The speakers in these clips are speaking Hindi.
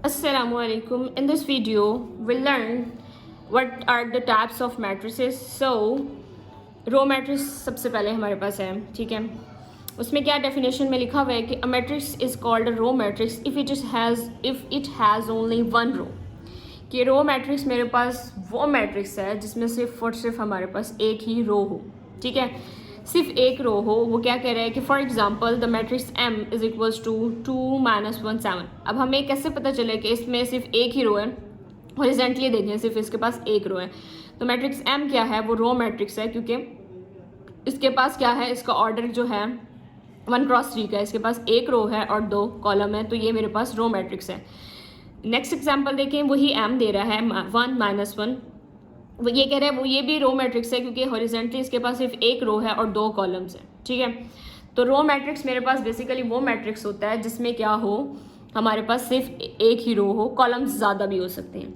Assalamualaikum. In this video, we'll learn what are the types of matrices. So, row matrix सबसे पहले हमारे पास है, ठीक है। उसमें क्या डेफिनेशन में लिखा हुआ है कि a matrix is called a row matrix if it has only one row. कि रो मैट्रिक्स मेरे पास वो मैट्रिक्स है जिसमें सिर्फ और सिर्फ हमारे पास एक ही रो हो, ठीक है। सिर्फ एक रो हो। वो क्या कह रहा है कि for example the matrix M is equals to 2-1 7। अब हमें कैसे पता चले कि इसमें सिर्फ एक ही रो है। हॉरिजॉन्टली देखें, सिर्फ इसके पास एक रो है। तो मैट्रिक्स M क्या है, वो रो मैट्रिक्स है, क्योंकि इसके पास क्या है, इसका ऑर्डर जो है 1 × 3 का है। इसके पास एक रो है और 2 कॉलम है, तो ये मेरे पास रो मैट्रिक्स है। नेक्स्ट एग्जाम्पल देखें, वही M दे रहा है 1-1। वो ये कह रहा है वो ये भी रो मैट्रिक्स है, क्योंकि हॉरिजॉन्टली इसके पास सिर्फ एक रो है और 2 कॉलम्स हैं, ठीक है। तो रो मैट्रिक्स मेरे पास बेसिकली वो मैट्रिक्स होता है जिसमें क्या हो, हमारे पास सिर्फ एक ही रो हो, कॉलम्स ज़्यादा भी हो सकते हैं,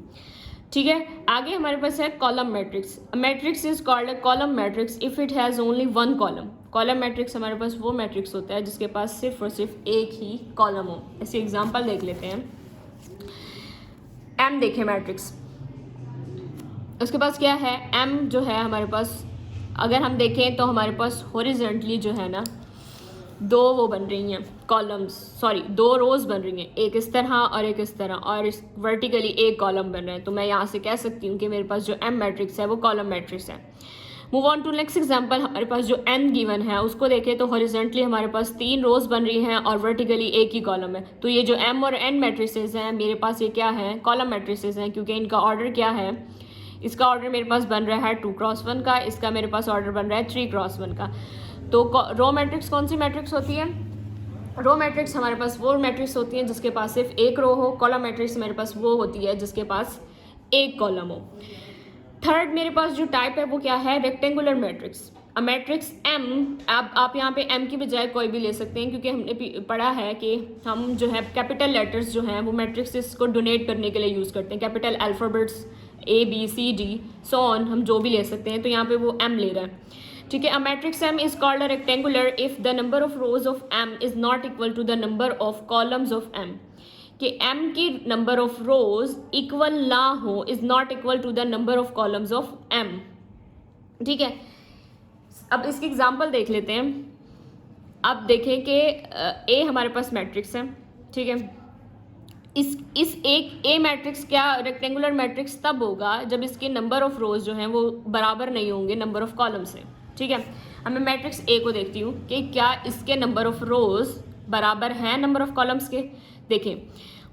ठीक है। आगे हमारे पास है column matrix. Matrix is called a column matrix if it has only one column. Column matrix हमारे पास वो मैट्रिक्स होता है जिसके पास सिर्फ और सिर्फ एक ही कॉलम हो। ऐसे एग्जाम्पल देख लेते हैं। M देखें मैट्रिक्स, उसके पास क्या है, M जो है हमारे पास, अगर हम देखें तो हमारे पास हॉरिजॉन्टली जो है ना, दो वो बन रही हैं कॉलम्स, सॉरी 2 रोज बन रही हैं, एक इस तरह और एक इस तरह, और इस वर्टिकली एक कॉलम बन रहा है। तो मैं यहाँ से कह सकती हूँ कि मेरे पास जो M मैट्रिक्स है वो कॉलम मैट्रिक्स है। Move on to next example. हमारे पास जो N गिवन है उसको देखें तो हॉरिजॉन्टली हमारे पास 3 रोज बन रही हैं और वर्टिकली एक ही कॉलम है। तो ये जो M और N मैट्रिसेस हैं मेरे पास ये क्या है, कॉलम मैट्रिसेस हैं, क्योंकि इनका ऑर्डर क्या है, इसका ऑर्डर मेरे पास बन रहा है 2×1 का, इसका मेरे पास ऑर्डर बन रहा है 3×1 का। तो रो मैट्रिक्स कौन सी मैट्रिक्स होती है, रो मैट्रिक्स हमारे पास वो मैट्रिक्स होती हैं जिसके पास सिर्फ एक रो हो। कॉलम मैट्रिक्स मेरे पास वो होती है जिसके पास एक कॉलम हो। थर्ड मेरे पास जो टाइप है वो क्या है, रेक्टेंगुलर मैट्रिक्स। अ मैट्रिक्स M, आप यहाँ पे M की बजाय कोई भी ले सकते हैं, क्योंकि हमने पढ़ा है कि हम जो है कैपिटल लेटर्स जो हैं वो मैट्रिक्स को डोनेट करने के लिए यूज़ करते हैं। Capital alphabets A B C D so on हम जो भी ले सकते हैं, तो यहाँ पे वो M ले रहा है, ठीक है। A matrix M is called a rectangular if the number of rows of M is not equal to the number of columns of M। कि M की नंबर ऑफ रोज इक्वल ना हो, is not equal to the number of columns of M, ठीक है। अब इसकी एग्जांपल देख लेते हैं। अब देखें कि A हमारे पास मैट्रिक्स है, ठीक है। इस एक A मैट्रिक्स क्या रेक्टेंगुलर मैट्रिक्स तब होगा जब इसके नंबर ऑफ रोज जो हैं वो बराबर नहीं होंगे नंबर ऑफ कॉलम से, ठीक है। अब मैं मैट्रिक्स A को देखती हूँ कि क्या इसके नंबर ऑफ रोज बराबर हैं नंबर ऑफ कॉलम्स के। देखें,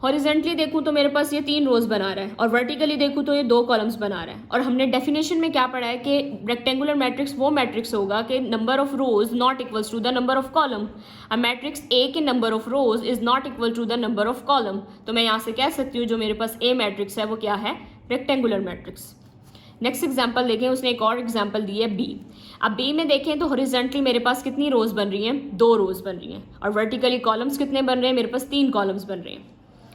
हॉरिजॉन्टली देखूँ तो मेरे पास ये 3 रोज बना रहा है, और वर्टिकली देखूँ तो ये 2 कॉलम्स बना रहा है। और हमने डेफिनेशन में क्या पढ़ा है कि रेक्टेंगुलर मैट्रिक्स वो मैट्रिक्स होगा कि number of rows not equals to the number of column. A matrix A के number of rows is not equal to the number of column. तो मैं यहाँ से कह सकती हूँ जो मेरे पास A मैट्रिक्स है वो क्या है, रेक्टेंगुलर मैट्रिक्स। नेक्स्ट एग्जाम्पल देखें, उसने एक और एग्जाम्पल दी है B। अब B में देखें तो हॉरिजॉन्टली मेरे पास कितनी रोज बन रही हैं, 2 रोज बन रही हैं, और वर्टिकली कॉलम्स कितने बन रहे हैं, मेरे पास 3 कॉलम्स बन रहे हैं।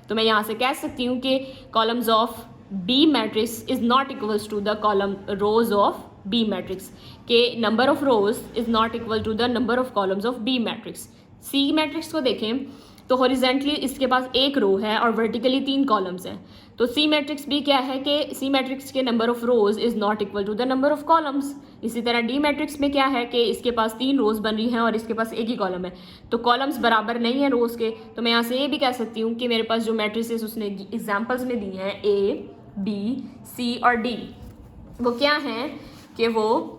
तो मैं यहाँ से कह सकती हूँ कि columns of B matrix is not equals to the column rows of B matrix, के number of rows is not equal to the number of columns of B matrix. C matrix को देखें तो हॉरिजॉन्टली इसके पास एक रो है और वर्टिकली 3 कॉलम्स हैं। तो C मैट्रिक्स भी क्या है कि C मैट्रिक्स के number of rows is not equal to the number of columns. इसी तरह D मैट्रिक्स में क्या है कि इसके पास 3 रोज बन रही हैं और इसके पास एक ही कॉलम है, तो कॉलम्स बराबर नहीं है रोज के। तो मैं यहाँ से ये भी कह सकती हूँ कि मेरे पास जो मैट्रिसेस उसने एग्जाम्पल्स में दी हैं A, B, C और D, वो क्या हैं कि वो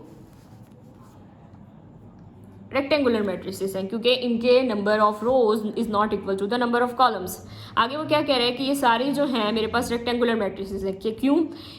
रेक्टेंगुलर मैट्रिसेस हैं, क्योंकि इनके number of rows is not equal to the number of columns. आगे वो क्या कह रहे हैं कि ये सारी जो हैं मेरे पास रेक्टेंगुलर मैट्रिसेस हैं। क्यों,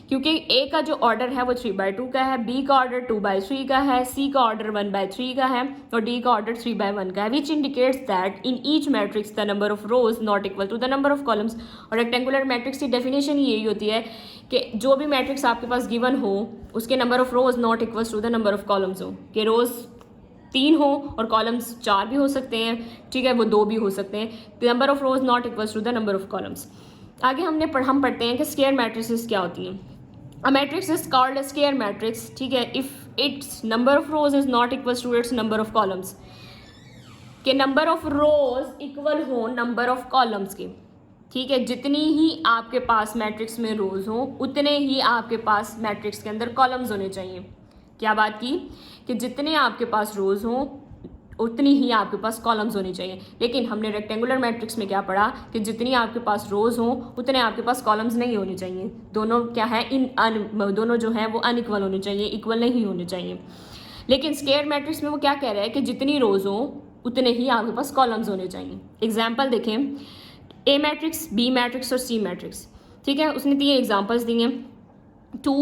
क्योंकि A का जो ऑर्डर है वो 3/2 का है, B का ऑर्डर 2/3 का है, C का ऑर्डर 1/3 का है, और D का ऑर्डर 3/1 का है, which indicates that in each matrix the number of rows not equal to the number of columns. और रेक्टेंगुलर मैट्रिक्स की डेफिनेशन यही होती है कि जो भी मैट्रिक्स आपके पास गिवन हो उसके number of rows not equal to the number of columns हो, कि रोज 3 हो और कॉलम्स 4 भी हो सकते हैं, ठीक है, वो 2 भी हो सकते हैं। Number of rows not equals to the number of columns. आगे हम पढ़ते हैं कि स्क्वायर मैट्रिसेस क्या होती हैं। A matrix is called a square matrix, ठीक है, if its number of rows is not equals to its number of columns. के नंबर ऑफ रोज इक्वल हो नंबर ऑफ कॉलम्स के, ठीक है, जितनी ही आपके पास मैट्रिक्स में रोज हो उतने ही आपके पास मैट्रिक्स के अंदर कॉलम्स होने चाहिए। क्या बात की कि जितने आपके पास रोज हो उतनी ही आपके पास कॉलम्स होनी चाहिए। लेकिन हमने रेक्टेंगुलर मैट्रिक्स में क्या पढ़ा कि जितनी आपके पास रोज हो उतने आपके पास कॉलम्स नहीं होने चाहिए। दोनों क्या है, दोनों जो है वो अनइक्वल होने चाहिए, इक्वल नहीं होने चाहिए। लेकिन स्क्वायर मैट्रिक्स में वो क्या कह रहा है कि जितनी रोज हो उतने ही आपके पास कॉलम्स होने चाहिए। एग्जाम्पल देखें, ए मैट्रिक्स, बी मैट्रिक्स और सी मैट्रिक्स। ठीक है, उसने 3 एग्जाम्पल्स दिए हैं। 2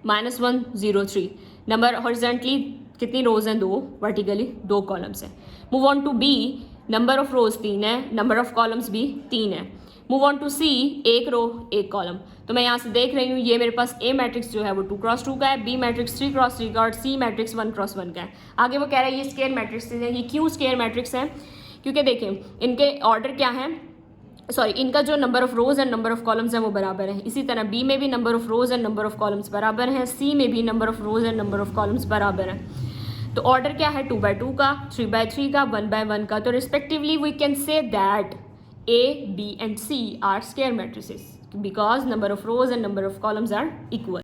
-1 0 3 नंबर हॉरिजेंटली कितनी रोज हैं, 2, वर्टिकली 2 कॉलम्स हैं। Move on to B, number of rows 3 है, नंबर ऑफ कॉलम्स भी 3 है। Move on to C, 1 row 1 column. तो मैं यहाँ से देख रही हूँ ये मेरे पास ए मैट्रिक्स जो है वो 2 क्रॉस 2 का है, बी मैट्रिक्स 3 क्रॉस 3 का और सी मैट्रिक्स 1 क्रॉस 1 का है। आगे वो कह रहा है ये स्क्वायर मैट्रिक्स है। ये क्यों स्क्वायर मैट्रिक्स है? क्योंकि देखें इनके ऑर्डर क्या है, सॉरी इनका जो number of rose and number of columns है वो बराबर है। इसी तरह बी में भी number of rose and number of columns बराबर हैं, सी में भी number of rose and number of columns बराबर हैं। तो ऑर्डर क्या है, 2x2 का, 3x3 का, 1x1 का। तो respectively we can say that A, B and C are square matrices because number of rows and number of columns are equal.